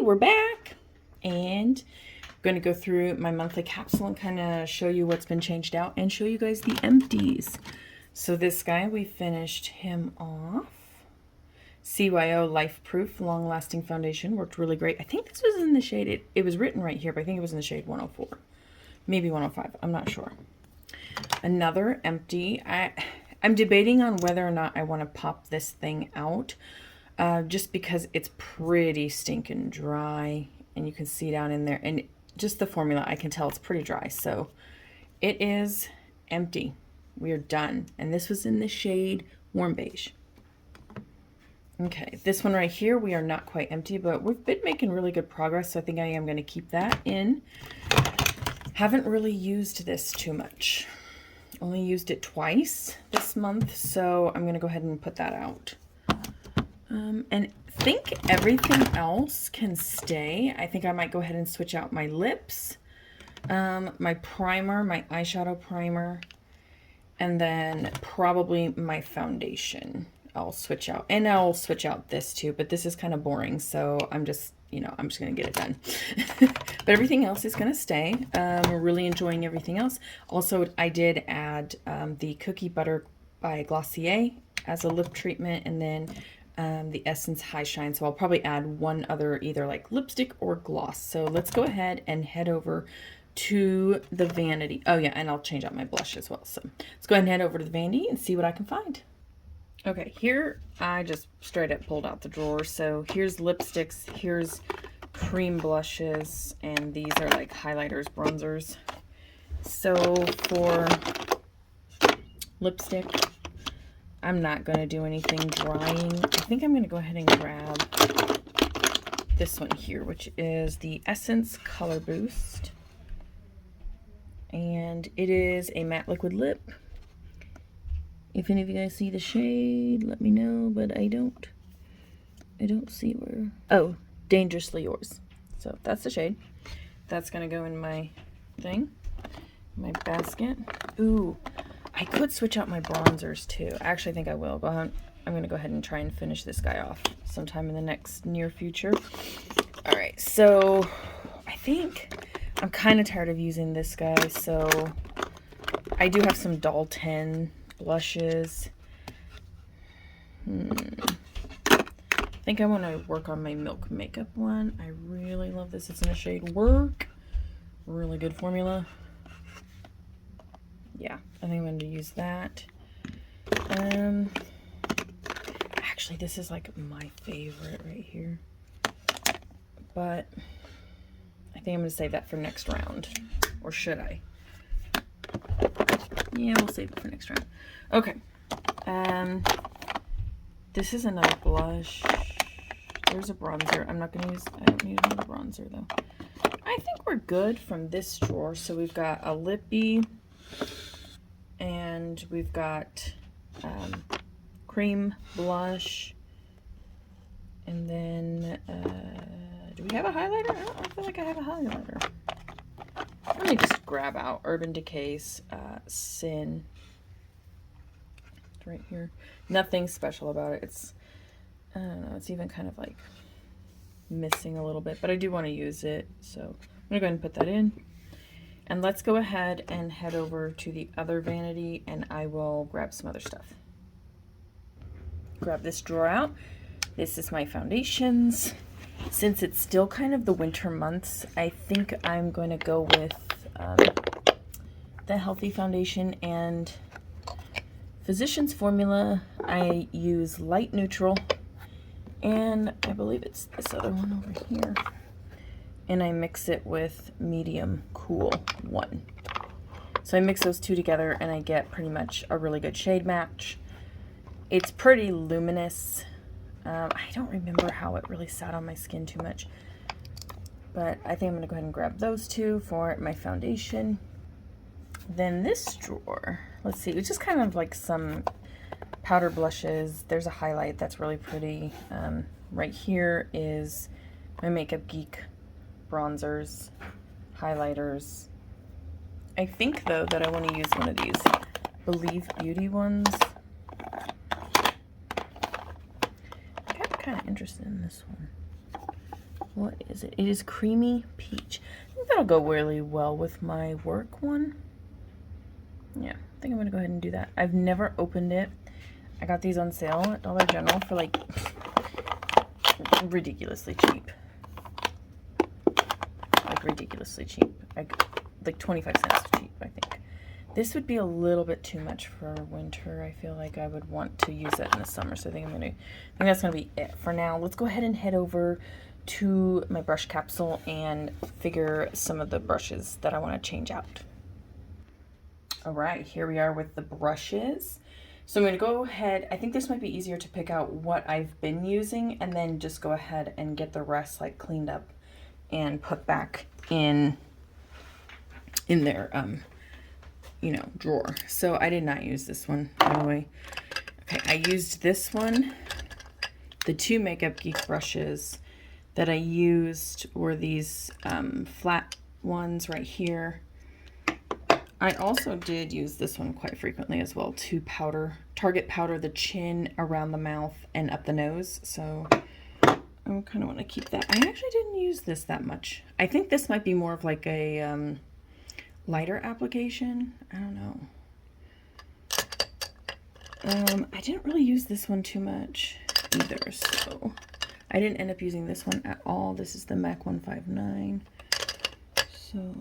we're back, and I'm going to go through my monthly capsule and kind of show you what's been changed out and show you guys the empties. So this guy, we finished him off. CYO Lifeproof Long Lasting Foundation, worked really great. I think this was in the shade, it was written right here, but I think it was in the shade 104, maybe 105, I'm not sure. Another empty. I'm debating on whether or not I want to pop this thing out, just because it's pretty stinking dry, and you can see down in there, and just the formula, I can tell it's pretty dry. So it is empty. We are done. And this was in the shade Warm Beige. Okay, this one right here, we are not quite empty, but we've been making really good progress, so I think I am going to keep that in. Haven't really used this too much. Only used it twice this month, so I'm going to go ahead and put that out. And think everything else can stay. I think I might go ahead and switch out my lips, my primer, my eyeshadow primer, and then probably my foundation. I'll switch out, and I'll switch out this too, but this is kind of boring, so I'm just, I'm just going to get it done. But everything else is going to stay. We're really enjoying everything else. Also, I did add the Cookie Butter by Glossier as a lip treatment, and then the Essence High Shine. So I'll probably add one other, either like lipstick or gloss. So let's go ahead and head over to the vanity. Oh yeah, and I'll change out my blush as well. So let's go ahead and head over to the vanity and see what I can find. Okay, here I just straight up pulled out the drawer. So here's lipsticks, here's cream blushes, and these are like highlighters, bronzers. So for lipstick, I'm not going to do anything drying. I think I'm going to go ahead and grab this one here, which is the Essence Color Boost. And it is a matte liquid lip. If any of you guys see the shade, let me know, but I don't see where. Oh, Dangerously Yours. So that's the shade. That's going to go in my thing, my basket. Ooh, I could switch out my bronzers too. I actually think I will. Go ahead. I'm going to go ahead and try and finish this guy off sometime in the next near future. All right, so I think I'm kind of tired of using this guy, so I do have some Doll 10 blushes. I think I want to work on my Milk Makeup one. I really love this. It's in the shade Work. Really good formula. Yeah, I think I'm going to use that. Actually, this is like my favorite right here. But I think I'm going to save that for next round. Or should I? Yeah, we'll save it for next round. Okay. This is another blush. There's a bronzer. I don't need another bronzer though. I think we're good from this drawer. So we've got a lippy, and we've got cream blush, and then do we have a highlighter? I don't feel like I have a highlighter. Let me just grab out Urban Decay's Sin. It's right here. Nothing special about it. It's, I don't know, it's even kind of like missing a little bit, but I do want to use it. So I'm going to go ahead and put that in. And let's go ahead and head over to the other vanity, and I will grab some other stuff. Grab this drawer out. This is my foundations. Since it's still kind of the winter months, I think I'm going to go with the Healthy Foundation and Physicians Formula. I use light neutral, and I believe it's this other one over here. And I mix it with medium cool 1. So I mix those two together, and I get pretty much a really good shade match. It's pretty luminous. I don't remember how it really sat on my skin too much, but I think I'm going to go ahead and grab those two for my foundation. Then this drawer, let's see, it's just kind of like some powder blushes. There's a highlight that's really pretty. Right here is my Makeup Geek bronzers, highlighters. I think though that I want to use one of these Believe Beauty ones. I'm kind of interested in this one. What is it? It is Creamy Peach. I think that'll go really well with my work one. Yeah, I think I'm gonna go ahead and do that. I've never opened it. I got these on sale at Dollar General for like ridiculously cheap. Like ridiculously cheap. Like 25 cents cheap, I think. This would be a little bit too much for winter. I feel like I would want to use that in the summer, so I think that's gonna be it for now. Let's go ahead and head over to my brush capsule and figure some of the brushes that I want to change out. All right, here we are with the brushes. So I'm going to go ahead, I think this might be easier to pick out what I've been using and then just go ahead and get the rest like cleaned up and put back in their, you know, drawer. So I did not use this one, by the way. Okay, I used this one. The two Makeup Geek brushes that I used were these flat ones right here. I also did use this one quite frequently as well to target powder the chin, around the mouth, and up the nose. So I kind of want to keep that. I actually didn't use this that much. I think this might be more of like a lighter application. I don't know. I didn't really use this one too much either, so I didn't end up using this one at all. This is the MAC 159. So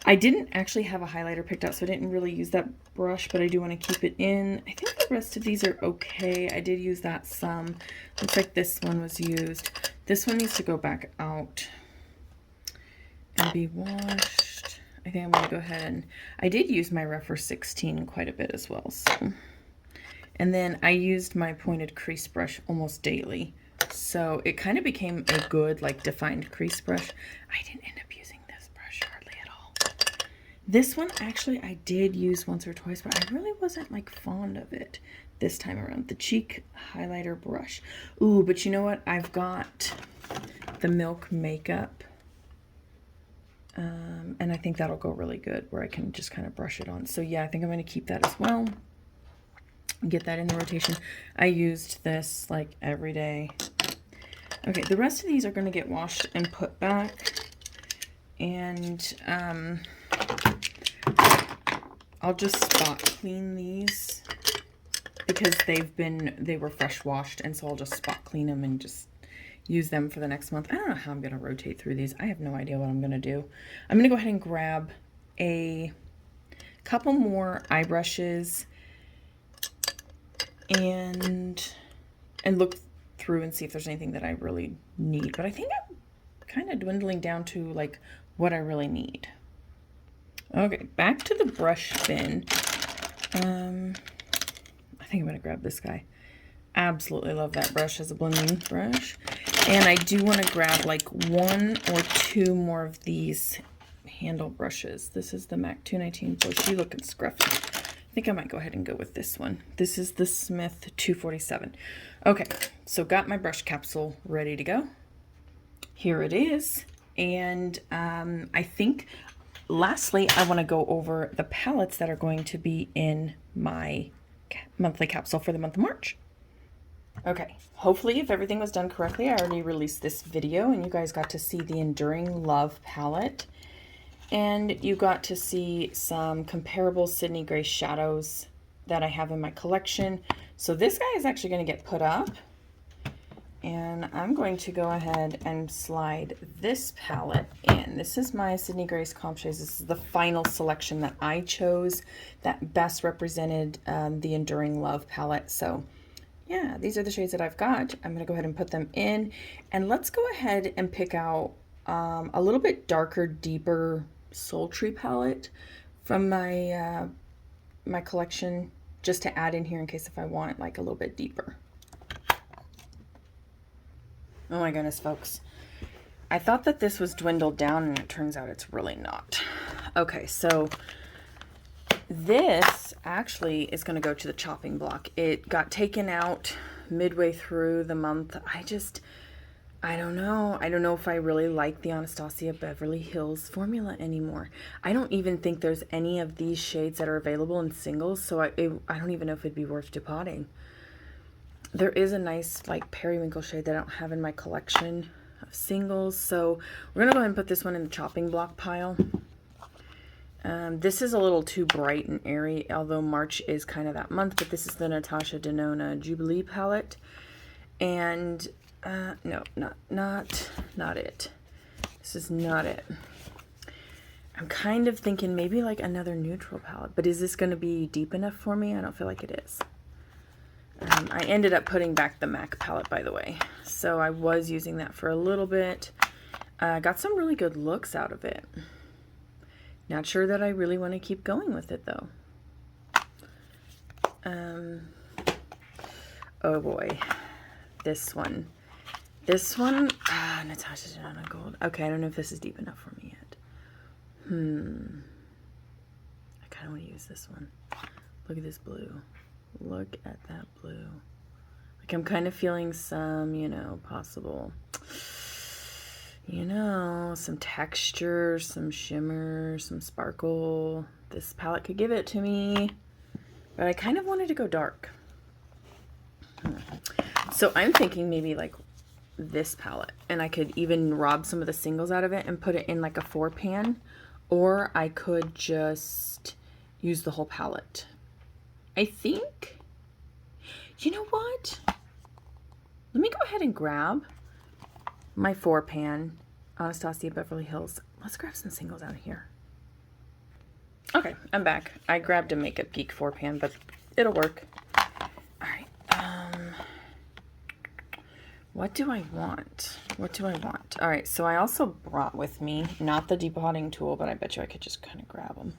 I didn't actually have a highlighter picked out, so I didn't really use that brush, but I do want to keep it in. I think the rest of these are okay. I did use that some. Looks like this one was used. This one needs to go back out and be washed. I think I'm going to go ahead and, I did use my Rephr 16 quite a bit as well. So, and then I used my pointed crease brush almost daily. So it kind of became a good, like, defined crease brush. I didn't end up using this brush hardly at all. This one, actually, I did use once or twice, but I really wasn't, like, fond of it this time around. The cheek highlighter brush. Ooh, but you know what? I've got the Milk Makeup. And I think that'll go really good where I can just kind of brush it on. So yeah, I think I'm going to keep that as well. Get that in the rotation. I used this like every day. Okay, the rest of these are going to get washed and put back. And I'll just spot clean these because they were fresh washed, and so I'll just spot clean them and just use them for the next month. I don't know how I'm going to rotate through these. I have no idea what I'm going to do. I'm going to go ahead and grab a couple more eye brushes and look through and see if there's anything that I really need. But I think I'm kind of dwindling down to like what I really need. Okay, back to the brush bin. I think I'm going to grab this guy. Absolutely love that brush as a blending brush. And I do want to grab like one or two more of these handle brushes. This is the MAC 219 bushy looking scruffy. I think I might go ahead and go with this one. This is the Smith 247. Okay, so got my brush capsule ready to go. Here it is. And I think lastly, I want to go over the palettes that are going to be in my monthly capsule for the month of March. Okay, hopefully if everything was done correctly, I already released this video and you guys got to see the Enduring Love palette. And you got to see some comparable Sydney Grace shadows that I have in my collection. So this guy is actually going to get put up. And I'm going to go ahead and slide this palette in. This is my Sydney Grace Comp Shades. This is the final selection that I chose that best represented the Enduring Love palette. So yeah, these are the shades that I've got. I'm going to go ahead and put them in. And let's go ahead and pick out a little bit darker, deeper Sultry palette from my my collection, just to add in here in case if I want it like a little bit deeper. Oh my goodness, folks. I thought that this was dwindled down and it turns out it's really not. Okay, so this actually is going to go to the chopping block. It got taken out midway through the month. I don't know. I don't know if I really like the Anastasia Beverly Hills formula anymore. I don't even think there's any of these shades that are available in singles, so I don't even know if it'd be worth depotting. There is a nice like periwinkle shade that I don't have in my collection, of singles. So we're going to go ahead and put this one in the chopping block pile. This is a little too bright and airy, although March is kind of that month, but this is the Natasha Denona Jubilee palette. And, no, not it. This is not it. I'm kind of thinking maybe like another neutral palette, but is this going to be deep enough for me? I don't feel like it is. I ended up putting back the MAC palette, by the way. So I was using that for a little bit. Got some really good looks out of it. Not sure that I really want to keep going with it, though. Oh boy. This one. Natasha Denona Gold. Okay, I don't know if this is deep enough for me yet. I kind of want to use this one. Look at this blue. Look at that blue. Like I'm kind of feeling some, you know, possible, you know, some texture, some shimmer, some sparkle. This palette could give it to me, but I kind of wanted to go dark. So I'm thinking maybe like this palette, and I could even rob some of the singles out of it and put it in like a 4-pan, or I could just use the whole palette. I think, you know what? Let me go ahead and grab my 4-pan Anastasia Beverly Hills. Let's grab some singles out of here. Okay, I'm back. I grabbed a Makeup Geek 4-pan, but it'll work. All right. What do I want? What do I want? All right, so I also brought with me, not the depotting tool, but I bet you I could just kind of grab them.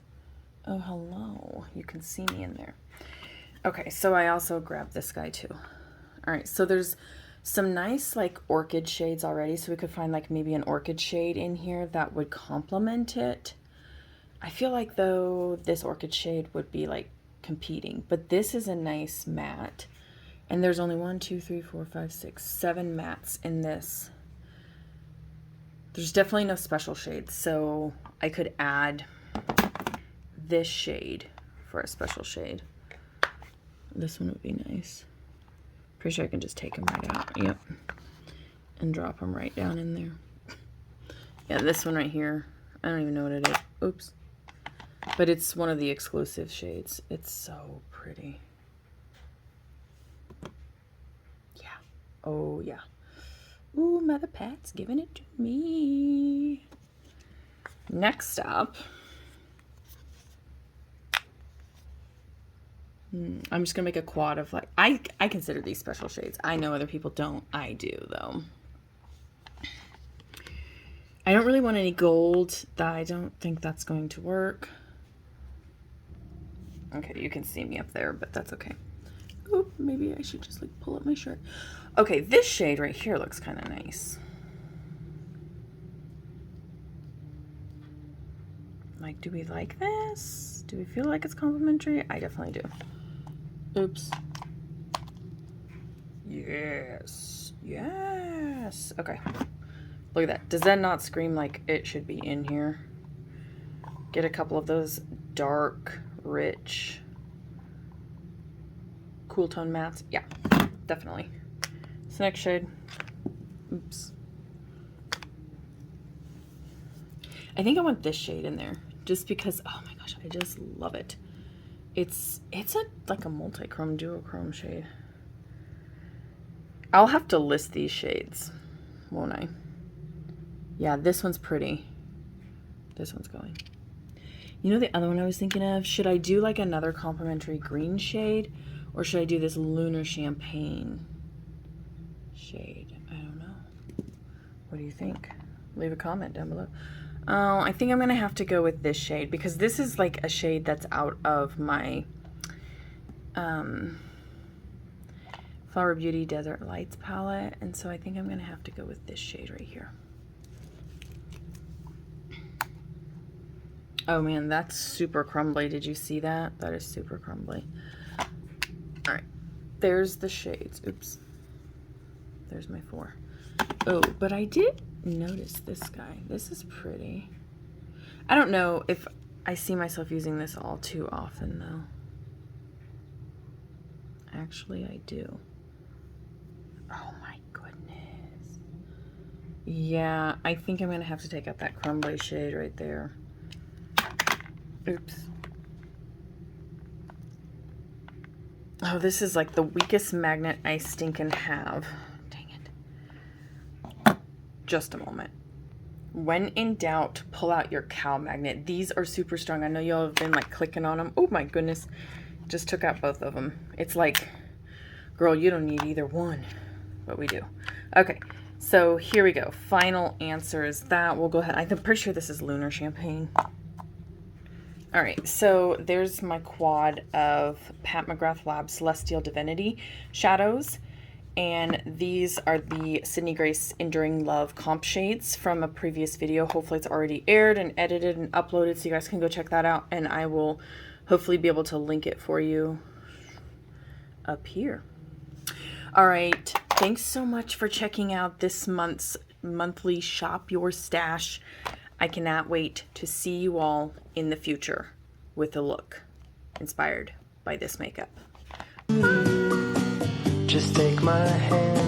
Oh, hello. You can see me in there. Okay, so I also grabbed this guy too. All right, so there's some nice like orchid shades already, so we could find like maybe an orchid shade in here that would complement it. I feel like though this orchid shade would be like competing, but this is a nice matte, and there's only 1, 2, 3, 4, 5, 6, 7 mattes in this. There's definitely no special shades, so I could add this shade for a special shade. This one would be nice. Pretty sure I can just take them right out. Yep. And drop them right down in there. Yeah, this one right here. I don't even know what it is. Oops. But it's one of the exclusive shades. It's so pretty. Yeah. Oh, yeah. Ooh, Mother Pat's giving it to me. Next up. I'm just gonna make a quad of like, I consider these special shades. I know other people don't. I do though. I don't really want any gold. I don't think that's going to work. Okay, you can see me up there, but that's okay. Oop, maybe I should just like pull up my shirt. Okay, this shade right here looks kind of nice. Like, do we like this? Do we feel like it's complimentary? I definitely do. Oops. Yes. Yes. Okay. Look at that. Does that not scream like it should be in here? Get a couple of those dark, rich, cool tone mattes. Yeah, definitely. This next shade. Oops. I think I want this shade in there just because, oh my gosh, I just love it. It's like a multi-chrome, duochrome shade. I'll have to list these shades, won't I? Yeah, this one's pretty. This one's going. You know the other one I was thinking of? Should I do like another complementary green shade, or should I do this Lunar Champagne shade? I don't know. What do you think? Leave a comment down below. Oh, I think I'm going to have to go with this shade because this is like a shade that's out of my Flower Beauty Desert Lights palette. And so I think I'm going to have to go with this shade right here. Oh man, that's super crumbly. Did you see that? That is super crumbly. All right, there's the shades. Oops. There's my 4. Oh, but I did notice this guy. This is pretty. I don't know if I see myself using this all too often though. Actually, I do. Oh my goodness. Yeah, I think I'm going to have to take out that crumbly shade right there. Oops. Oh, this is like the weakest magnet I stinking have. Dang it. Just a moment. When in doubt, pull out your cow magnet. These are super strong. I know y'all have been like clicking on them. Oh my goodness. Just took out both of them. It's like, girl, you don't need either one. But we do. Okay. So here we go. Final answer is that. We'll go ahead. I'm pretty sure this is Lunar Champagne. All right, so there's my quad of Pat McGrath Labs Celestial Divinity shadows. And these are the Sydney Grace Enduring Love comp shades from a previous video. Hopefully it's already aired and edited and uploaded, so you guys can go check that out. And I will hopefully be able to link it for you up here. All right, thanks so much for checking out this month's monthly Shop Your Stash. I cannot wait to see you all in the future with a look inspired by this makeup. Just take my hand.